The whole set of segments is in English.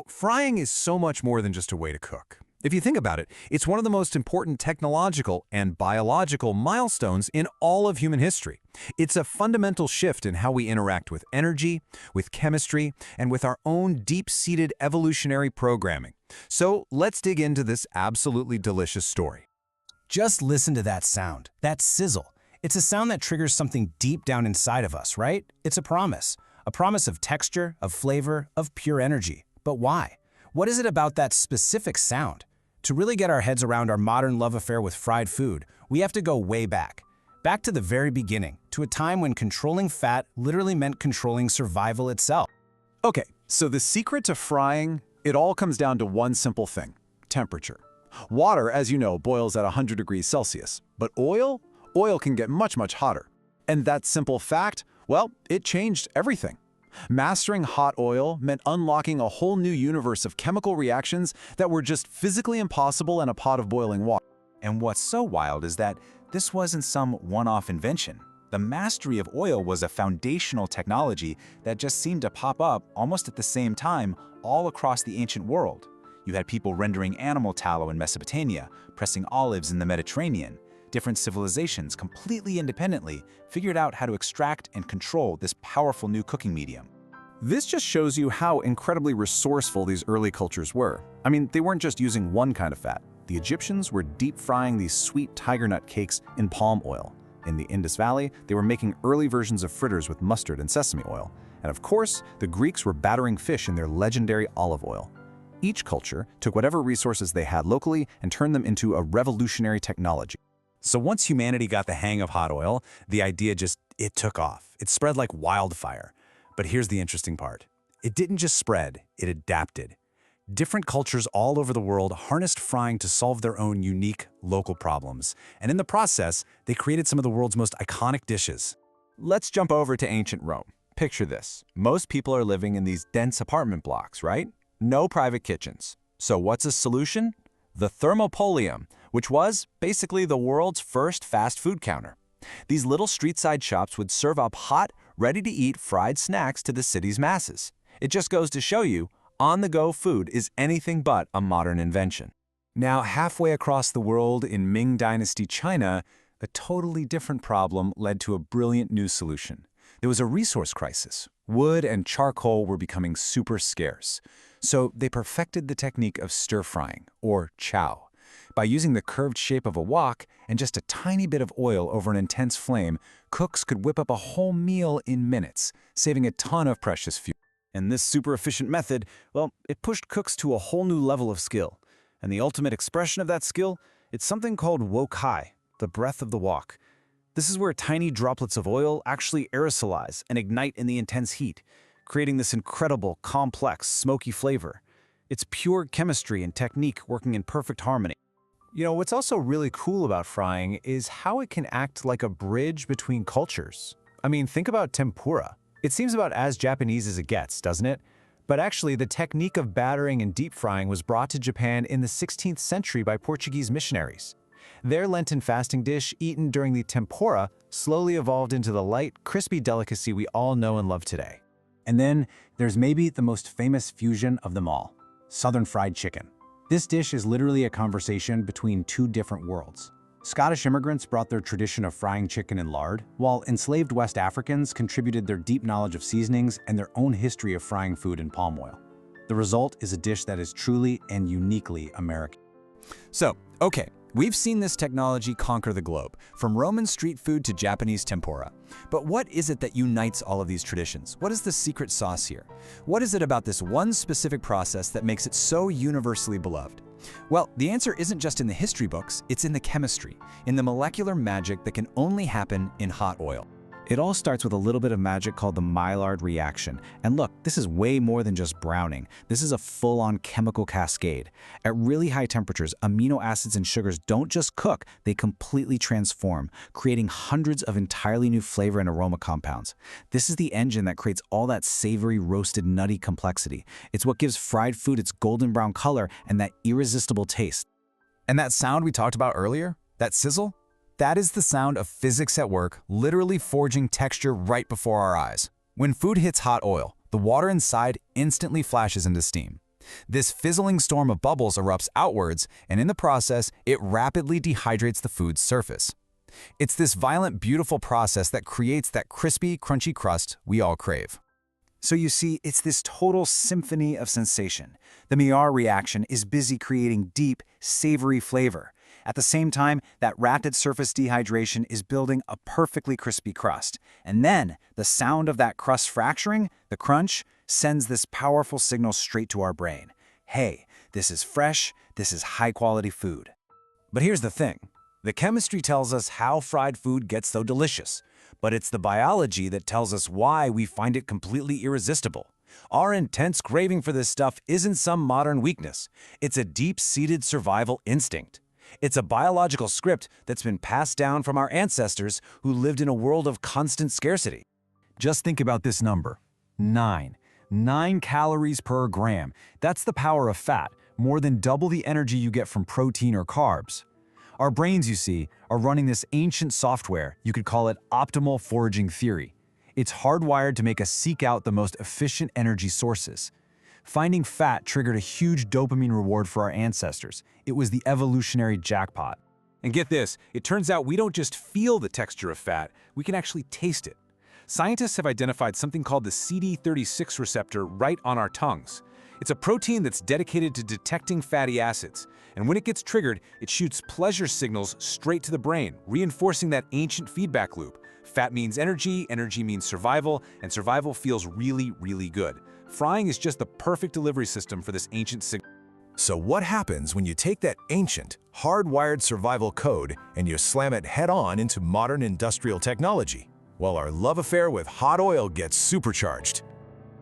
Frying is so much more than just a way to cook. If you think about it, it's one of the most important technological and biological milestones in all of human history. It's a fundamental shift in how we interact with energy, with chemistry, and with our own deep-seated evolutionary programming. So let's dig into this absolutely delicious story. Just listen to that sound, that sizzle. It's a sound that triggers something deep down inside of us, right? It's a promise of texture, of flavor, of pure energy. But why? What is it about that specific sound? To really get our heads around our modern love affair with fried food, we have to go way back. Back to the very beginning, to a time when controlling fat literally meant controlling survival itself. Okay, so the secret to frying, it all comes down to one simple thing: temperature. Water, as you know, boils at 100 degrees Celsius, but oil can get much, much hotter. And that simple fact, well, it changed everything. Mastering hot oil meant unlocking a whole new universe of chemical reactions that were just physically impossible in a pot of boiling water. And what's so wild is that this wasn't some one-off invention. The mastery of oil was a foundational technology that just seemed to pop up almost at the same time all across the ancient world. You had people rendering animal tallow in Mesopotamia, pressing olives in the Mediterranean. Different civilizations completely independently figured out how to extract and control this powerful new cooking medium. This just shows you how incredibly resourceful these early cultures were. I mean, they weren't just using one kind of fat. The Egyptians were deep frying these sweet tiger nut cakes in palm oil. In the Indus Valley, they were making early versions of fritters with mustard and sesame oil. And of course, the Greeks were battering fish in their legendary olive oil. Each culture took whatever resources they had locally and turned them into a revolutionary technology. So once humanity got the hang of hot oil, the idea it took off. It spread like wildfire. But here's the interesting part. It didn't just spread, it adapted. Different cultures all over the world harnessed frying to solve their own unique local problems. And in the process, they created some of the world's most iconic dishes. Let's jump over to ancient Rome. Picture this. Most people are living in these dense apartment blocks, right? No private kitchens. So what's a solution? The thermopolium, which was basically the world's first fast food counter. These little street-side shops would serve up hot, ready-to-eat fried snacks to the city's masses. It just goes to show you, on-the-go food is anything but a modern invention. Now, halfway across the world in Ming Dynasty China, a totally different problem led to a brilliant new solution. There was a resource crisis. Wood and charcoal were becoming super scarce. So they perfected the technique of stir-frying, or chow. By using the curved shape of a wok and just a tiny bit of oil over an intense flame, cooks could whip up a whole meal in minutes, saving a ton of precious fuel. And this super efficient method, well, it pushed cooks to a whole new level of skill. And the ultimate expression of that skill, it's something called wok hai, the breath of the wok. This is where tiny droplets of oil actually aerosolize and ignite in the intense heat, creating this incredible, complex, smoky flavor. It's pure chemistry and technique working in perfect harmony. What's also really cool about frying is how it can act like a bridge between cultures. I mean, think about tempura. It seems about as Japanese as it gets, doesn't it? But actually, the technique of battering and deep frying was brought to Japan in the 16th century by Portuguese missionaries. Their Lenten fasting dish, eaten during the tempura, slowly evolved into the light, crispy delicacy we all know and love today. And then there's maybe the most famous fusion of them all, Southern fried chicken. This dish is literally a conversation between two different worlds. Scottish immigrants brought their tradition of frying chicken in lard, while enslaved West Africans contributed their deep knowledge of seasonings and their own history of frying food in palm oil. The result is a dish that is truly and uniquely American. So, okay, we've seen this technology conquer the globe, from Roman street food to Japanese tempura. But what is it that unites all of these traditions? What is the secret sauce here? What is it about this one specific process that makes it so universally beloved? Well, the answer isn't just in the history books, it's in the chemistry, in the molecular magic that can only happen in hot oil. It all starts with a little bit of magic called the Maillard reaction. And look, this is way more than just browning. This is a full-on chemical cascade. At really high temperatures, amino acids and sugars don't just cook, they completely transform, creating hundreds of entirely new flavor and aroma compounds. This is the engine that creates all that savory, roasted, nutty complexity. It's what gives fried food its golden brown color and that irresistible taste. And that sound we talked about earlier, that sizzle? That is the sound of physics at work, literally forging texture right before our eyes. When food hits hot oil, The water inside instantly flashes into steam. This fizzling storm of bubbles erupts outwards, and in the process, it rapidly dehydrates the food's surface. It's this violent, beautiful process that creates that crispy, crunchy crust we all crave. So you see, it's this total symphony of sensation. The Maillard reaction is busy creating deep, savory flavor. At the same time, that rapid surface dehydration is building a perfectly crispy crust. And then, the sound of that crust fracturing, the crunch, sends this powerful signal straight to our brain. Hey, this is fresh, this is high-quality food. But here's the thing. The chemistry tells us how fried food gets so delicious. But it's the biology that tells us why we find it completely irresistible. Our intense craving for this stuff isn't some modern weakness. It's a deep-seated survival instinct. It's a biological script that's been passed down from our ancestors who lived in a world of constant scarcity. Just think about this number. 9. 9 calories per gram. That's the power of fat, more than double the energy you get from protein or carbs. Our brains, you see, are running this ancient software, you could call it optimal foraging theory. It's hardwired to make us seek out the most efficient energy sources. Finding fat triggered a huge dopamine reward for our ancestors. It was the evolutionary jackpot. And get this, it turns out we don't just feel the texture of fat, we can actually taste it. Scientists have identified something called the CD36 receptor right on our tongues. It's a protein that's dedicated to detecting fatty acids, and when it gets triggered, it shoots pleasure signals straight to the brain, reinforcing that ancient feedback loop. Fat means energy, energy means survival, and survival feels really, really good. Frying is just the perfect delivery system for this ancient signal. So what happens when you take that ancient, hardwired survival code and you slam it head-on into modern industrial technology? Well, our love affair with hot oil gets supercharged.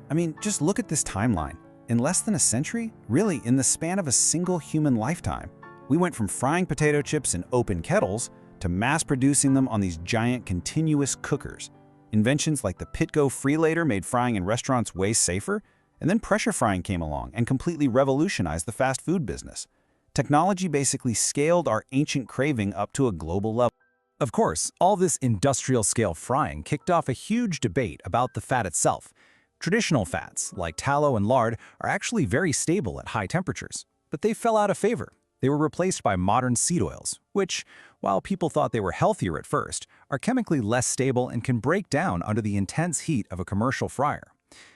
I mean, just look at this timeline. In less than a century, really in the span of a single human lifetime, we went from frying potato chips in open kettles to mass-producing them on these giant continuous cookers. Inventions like the Pitco Freelater made frying in restaurants way safer, and then pressure frying came along and completely revolutionized the fast food business. Technology basically scaled our ancient craving up to a global level. Of course, all this industrial-scale frying kicked off a huge debate about the fat itself. Traditional fats, like tallow and lard, are actually very stable at high temperatures, but they fell out of favor. They were replaced by modern seed oils, which, while people thought they were healthier at first, are chemically less stable and can break down under the intense heat of a commercial fryer.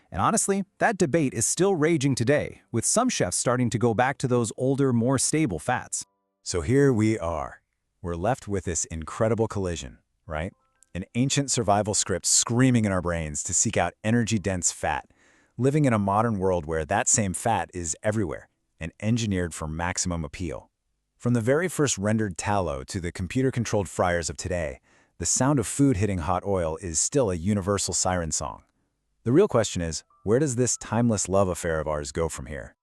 And honestly, that debate is still raging today, with some chefs starting to go back to those older, more stable fats. So here we are. We're left with this incredible collision, right? An ancient survival script screaming in our brains to seek out energy-dense fat, living in a modern world where that same fat is everywhere and engineered for maximum appeal. From the very first rendered tallow to the computer-controlled fryers of today, the sound of food hitting hot oil is still a universal siren song. The real question is, where does this timeless love affair of ours go from here?